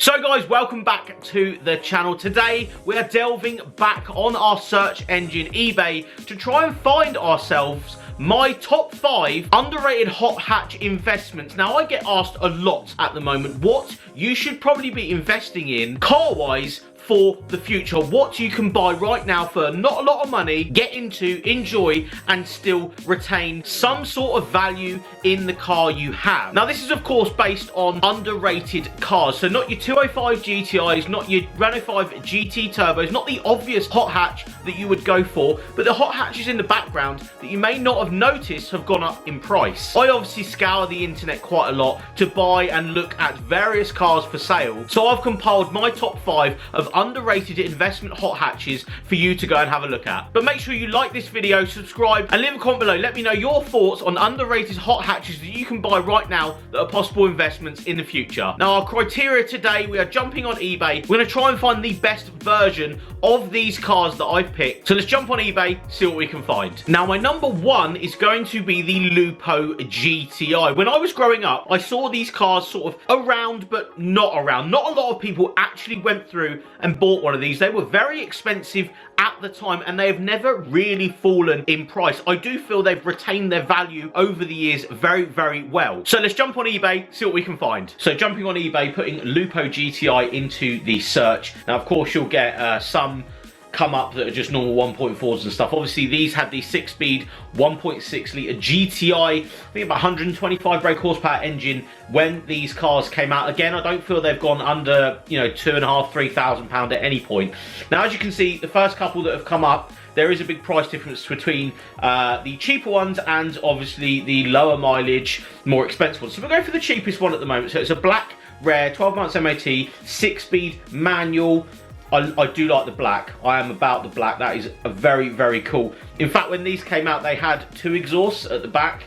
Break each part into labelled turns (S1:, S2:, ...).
S1: So guys, welcome back to the channel. Today we are delving back on our search engine eBay to try and find ourselves my top 5 underrated hot hatch investments. Now I get asked a lot at the moment what you should probably be investing in car-wise for the future, what you can buy right now for not a lot of money, get into, enjoy, and still retain some sort of value in the car you have. Now this is of course based on underrated cars, so not your 205 GTIs, not your Renault 5 GT turbos, not the obvious hot hatch that you would go for, but the hot hatches in the background that you may not have noticed have gone up in price. I obviously scour the internet quite a lot to buy and look at various cars for sale, so I've compiled my top 5 of underrated investment hot hatches for you to go and have a look at. But make sure you like this video, subscribe, and leave a comment below. Let me know your thoughts on underrated hot hatches that you can buy right now that are possible investments in the future. Now our criteria today, we are jumping on eBay. We're going to try and find the best version of these cars that I've picked. So let's jump on eBay, see what we can find. Now my number 1 is going to be the Lupo GTI. When I was growing up, I saw these cars sort of around, but not around. Not a lot of people actually went through and bought one of these. They were very expensive at the time and they have never really fallen in price. I do feel they've retained their value over the years very, very well. So let's jump on eBay, see what we can find. So jumping on eBay, putting Lupo GTI into the search. Now of course you'll get some come up that are just normal 1.4s and stuff. Obviously these had the 6-speed 1.6 litre GTI, I think about 125 brake horsepower engine when these cars came out. Again, I don't feel they've gone under, you know, £2,500–3,000 at any point. Now as you can see, the first couple that have come up, there is a big price difference between the cheaper ones and obviously the lower mileage, more expensive ones. So we're going for the cheapest one at the moment. So it's a black rare 12 months MOT 6-speed manual. I do like the black. I am about the black. That is a very, very cool. In fact, when these came out, they had 2 exhausts at the back.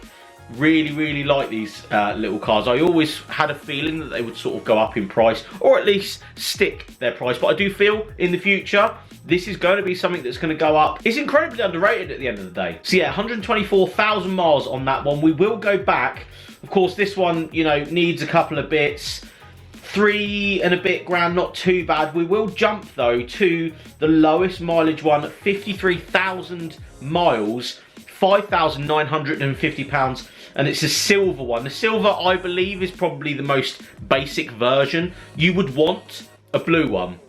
S1: Really, really like these little cars. I always had a feeling that they would sort of go up in price, or at least stick their price. But I do feel in the future, this is going to be something that's going to go up. It's incredibly underrated at the end of the day. So yeah, 124,000 miles on that one. We will go back. Of course, this one, you know, needs a couple of bits. 3 and a bit grand, not too bad. We will jump though to the lowest mileage one, 53,000 miles, £5,950, and it's a silver one. The silver, I believe, is probably the most basic version. You would want a blue one.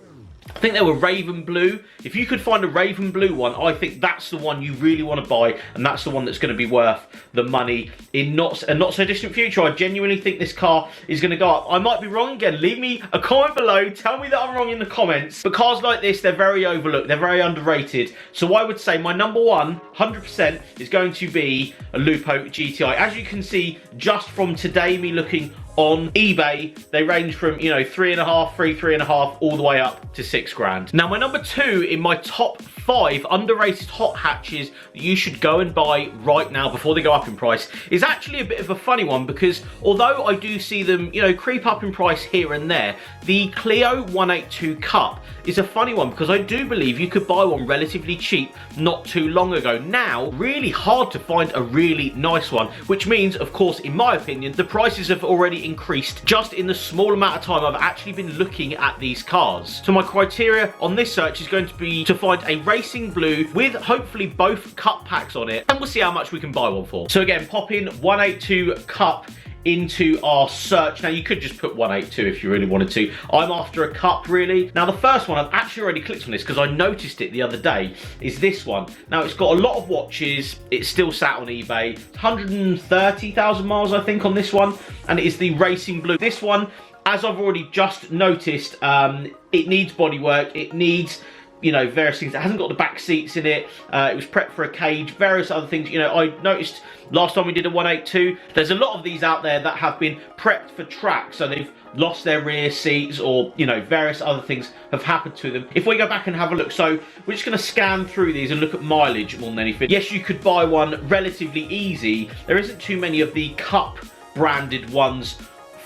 S1: I think they were Raven Blue. If you could find a Raven Blue one, I think that's the one you really want to buy, and that's the one that's going to be worth the money in a not so distant future. I genuinely think this car is going to go up. I might be wrong again. Leave me a comment below. Tell me that I'm wrong in the comments. But cars like this, they're very overlooked. They're very underrated. So I would say my number 1, 100%, is going to be a Lupo GTI. As you can see, just from today, me looking on eBay, they range from, you know, 3.5, all the way up to 6 grand. Now my number 2 in my top 5 underrated hot hatches that you should go and buy right now before they go up in price is actually a bit of a funny one, because although I do see them, you know, creep up in price here and there, the Clio 182 Cup is a funny one because I do believe you could buy one relatively cheap not too long ago. Now, really hard to find a really nice one, which means, of course, in my opinion, the prices have already increased just in the small amount of time I've actually been looking at these cars. So my criteria on this search is going to be to find a racing blue with hopefully both cup packs on it, and we'll see how much we can buy one for. So again, pop in 182 Cup into our search. Now you could just put 182 if you really wanted to. I'm after a cup really. Now the first one, I've actually already clicked on this because I noticed it the other day, is this one. Now it's got a lot of watches. It's still sat on eBay. 130,000 miles I think on this one, and it is the racing blue. This one, as I've already just noticed, it needs bodywork. It needs, you know, various things. It hasn't got the back seats in it. It was prepped for a cage, various other things. You know, I noticed last time we did a 182, there's a lot of these out there that have been prepped for track, so they've lost their rear seats, or, you know, various other things have happened to them. If we go back and have a look, so we're just going to scan through these and look at mileage more than anything. Yes, you could buy one relatively easy. There isn't too many of the Cup branded ones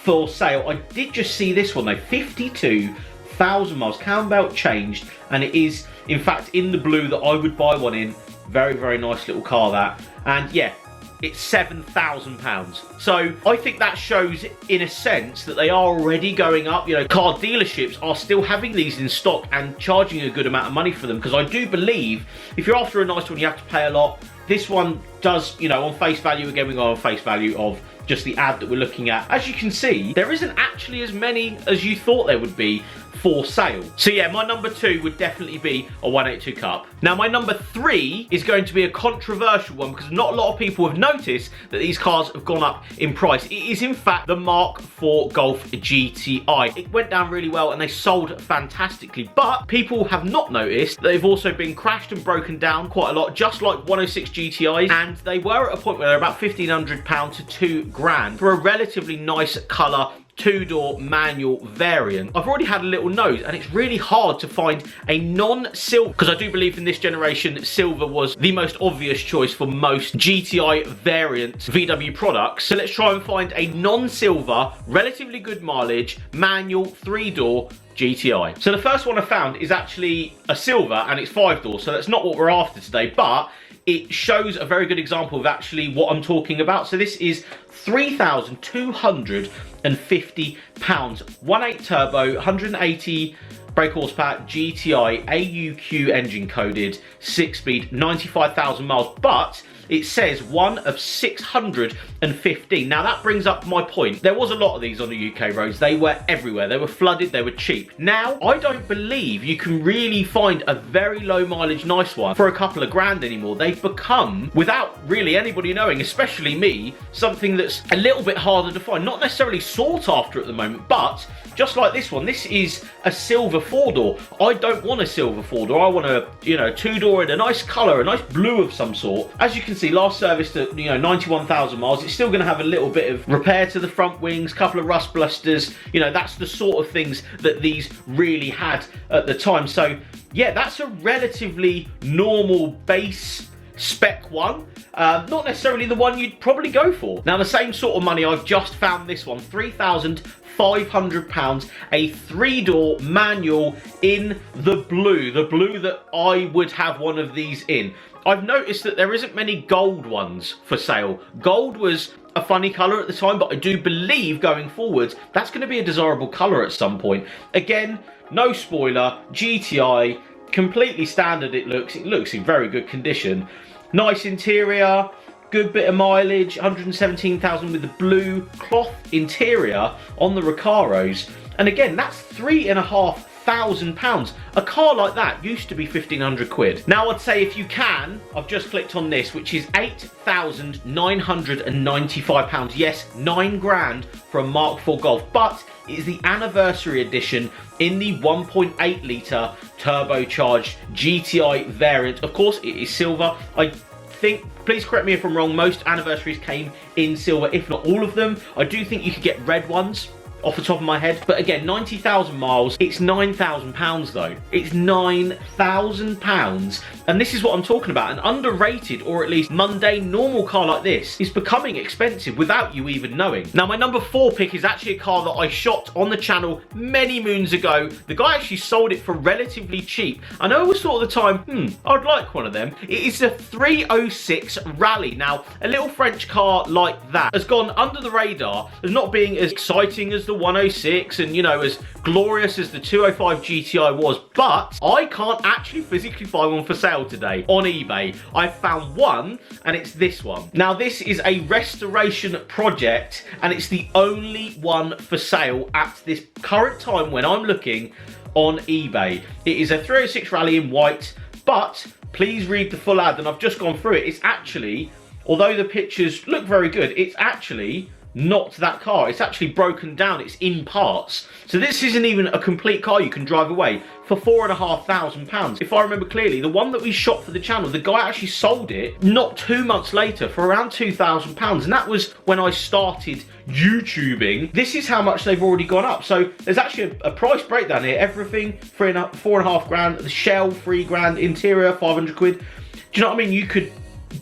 S1: for sale. I did just see this one though, 52,000 miles, cam belt changed, and it is in fact in the blue that I would buy one in. Very, very nice little car that. And yeah, it's £7,000. So I think that shows in a sense that they are already going up. You know, car dealerships are still having these in stock and charging a good amount of money for them, because I do believe if you're after a nice one, you have to pay a lot. This one does, you know, on face value, again, we go on face value of just the ad that we're looking at. As you can see, there isn't actually as many as you thought there would be for sale. So yeah, my number 2 would definitely be a 182 Cup. Now my number 3 is going to be a controversial one, because not a lot of people have noticed that these cars have gone up in price. It is in fact the Mark IV Golf GTI. It went down really well and they sold fantastically, but people have not noticed that they've also been crashed and broken down quite a lot, just like 106 GTIs, and they were at a point where they're about £1,500 to £2,000 for a relatively nice colour 2-door manual variant. I've already had a little nose, and it's really hard to find a non-silver, because I do believe in this generation silver was the most obvious choice for most GTI variant VW products. So let's try and find a non-silver, relatively good mileage, manual 3-door GTI. So the first one I found is actually a silver, and it's 5-door, so that's not what we're after today, but it shows a very good example of actually what I'm talking about. So this is £3,250, 1.8 turbo, 180 brake horsepower GTI AUQ engine coded, 6-speed, 95,000 miles, but it says one of 615. Now that brings up my point. There was a lot of these on the UK roads. They were everywhere. They were flooded, they were cheap. Now, I don't believe you can really find a very low mileage nice one for a couple of grand anymore. They've become, without really anybody knowing, especially me, something that's a little bit harder to find. Not necessarily sought after at the moment, but just like this one, this is a silver 4-door. I don't want a silver 4-door. I want a, you know, 2-door in a nice colour, a nice blue of some sort. As you can see, last serviced at, you know, 91,000 miles. It's still going to have a little bit of repair to the front wings, couple of rust blusters. You know, that's the sort of things that these really had at the time. So yeah, that's a relatively normal base spec one. Not necessarily the one you'd probably go for. Now the same sort of money, I've just found this one, £3,500, a 3-door manual in the blue that I would have one of these in. I've noticed that there isn't many gold ones for sale. Gold was a funny colour at the time, but I do believe going forwards that's going to be a desirable colour at some point. Again, no spoiler, GTI, completely standard it looks in very good condition. Nice interior, good bit of mileage, 117,000 with the blue cloth interior on the Recaros. And again, that's £3,500. A car like that used to be 1,500 quid. Now I'd say if you can, I've just clicked on this, which is £8,995. Yes, £9,000 for a Mark IV Golf, but it is the anniversary edition in the 1.8 litre turbocharged GTI variant. Of course, it is silver. I think, please correct me if I'm wrong, most anniversaries came in silver, if not all of them. I do think you could get red ones off the top of my head, but again, 90,000 miles, it's £9,000 though. It's £9,000, and this is what I'm talking about. An underrated, or at least mundane, normal car like this is becoming expensive without you even knowing. Now my number 4 pick is actually a car that I shot on the channel many moons ago. The guy actually sold it for relatively cheap, and I always thought at the time, I'd like one of them. It is a 306 Rally. Now, a little French car like that has gone under the radar as not being as exciting as the 106 and, you know, as glorious as the 205 GTI was, but I can't actually physically find one for sale today on eBay. I found one, and it's this one. Now this is a restoration project, and it's the only one for sale at this current time when I'm looking on eBay. It is a 306 Rally in white, but please read the full ad, and I've just gone through it. It's actually, although the pictures look very good, it's actually not that car. It's actually broken down. It's in parts. So this isn't even a complete car you can drive away for £4,500. If I remember clearly, the one that we shot for the channel, the guy actually sold it not 2 months later for around £2,000, and that was when I started YouTubing. This is how much they've already gone up. So there's actually a price breakdown here. Everything, £4,500, the shell, £3,000, interior, 500 quid. Do you know what I mean? You could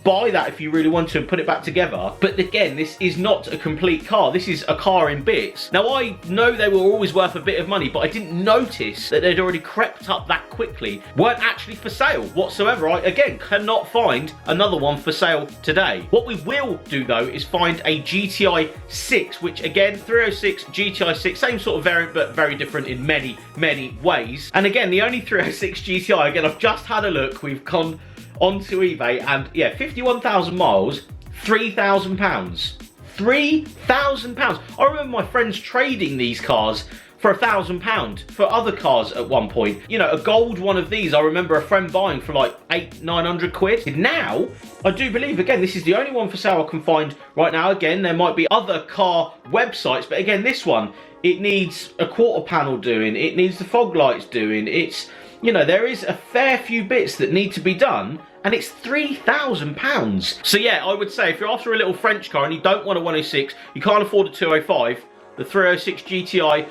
S1: buy that if you really want to and put it back together. But again, this is not a complete car. This is a car in bits. Now, I know they were always worth a bit of money, but I didn't notice that they'd already crept up that quickly. Weren't actually for sale whatsoever. I, again, cannot find another one for sale today. What we will do, though, is find a GTI 6, which, again, 306 GTI 6, same sort of variant, but very different in many, many ways. And again, the only 306 GTI, again, I've just had a look. We've gone onto eBay, and yeah, 51,000 miles, £3,000. £3,000. I remember my friends trading these cars for £1,000 for other cars at one point. You know, a gold one of these, I remember a friend buying for like 800-900 quid. Now, I do believe, again, this is the only one for sale I can find right now. Again, there might be other car websites, but again, this one, it needs a quarter panel doing, it needs the fog lights doing, it's, you know, there is a fair few bits that need to be done, and it's £3,000. So yeah, I would say if you're after a little French car and you don't want a 106, you can't afford a 205, the 306 GTI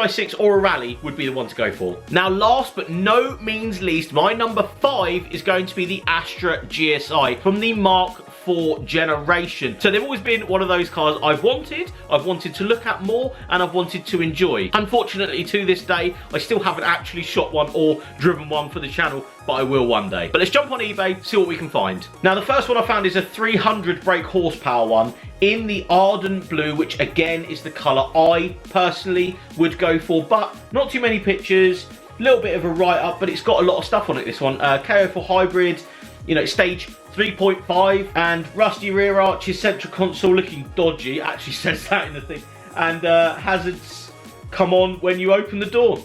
S1: 6 or a Rally would be the one to go for. Now, last but no means least, my number 5 is going to be the Astra GSI from the Mark IV generation. So they've always been one of those cars I've wanted to look at more, and I've wanted to enjoy. Unfortunately, to this day, I still haven't actually shot one or driven one for the channel, but I will one day. But let's jump on eBay, see what we can find. Now, the first one I found is a 300 brake horsepower one in the Ardent Blue, which again is the colour I personally would go for, but not too many pictures, a little bit of a write-up, but it's got a lot of stuff on it, this one. KO4 hybrid, you know, stage 3.5, and rusty rear arches, central console looking dodgy, it actually says that in the thing, and hazards come on when you open the door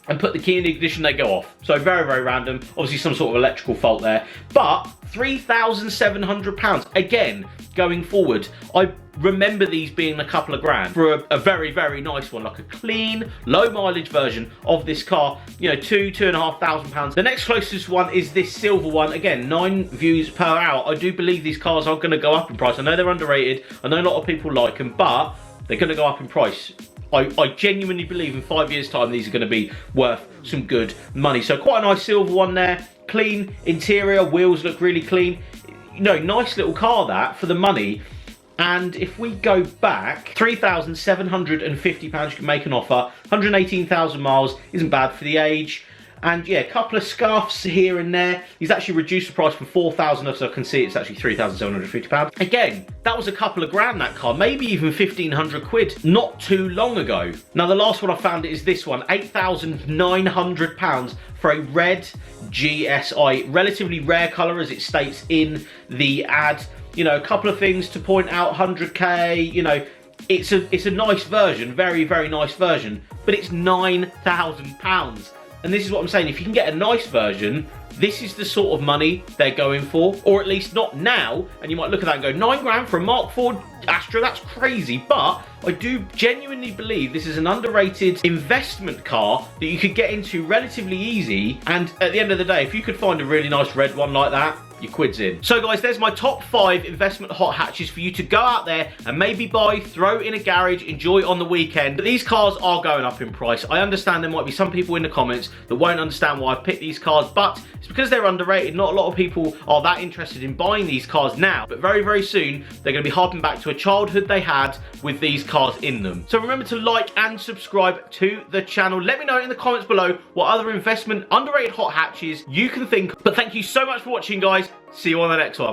S1: and put the key in the ignition, they go off. So very, very random. Obviously some sort of electrical fault there. But £3,700. Again, going forward, I remember these being a couple of grand for a very, very nice one, like a clean, low mileage version of this car. You know, £2,500. The next closest one is this silver one. Again, 9 views per hour. I do believe these cars are going to go up in price. I know they're underrated. I know a lot of people like them, but they're going to go up in price. I genuinely believe in 5 years' time these are going to be worth some good money. So quite a nice silver one there. Clean interior, wheels look really clean. You know, nice little car that for the money. And if we go back, £3,750 you can make an offer. 118,000 miles, isn't bad for the age. And yeah, a couple of scuffs here and there. He's actually reduced the price from 4,000, so I can see it's actually £3,750. Again, that was a couple of grand, that car, maybe even 1,500 quid, not too long ago. Now, the last one I found is this one, £8,900 for a red GSI. Relatively rare colour, as it states in the ad. You know, a couple of things to point out, 100k, you know, it's a nice version, very, very nice version, but it's £9,000. And this is what I'm saying, if you can get a nice version, this is the sort of money they're going for, or at least not now. And you might look at that and go, 9 grand for a Mark IV Astra, that's crazy. But I do genuinely believe this is an underrated investment car that you could get into relatively easy. And at the end of the day, if you could find a really nice red one like that, your quid's in. So guys, there's my top 5 investment hot hatches for you to go out there and maybe buy, throw in a garage, enjoy on the weekend. But these cars are going up in price. I understand there might be some people in the comments that won't understand why I've picked these cars, but it's because they're underrated. Not a lot of people are that interested in buying these cars now, but very, very soon they're going to be harping back to a childhood they had with these cars in them. So remember to like and subscribe to the channel. Let me know in the comments below what other investment underrated hot hatches you can think of. But thank you so much for watching, guys. See you on the next one.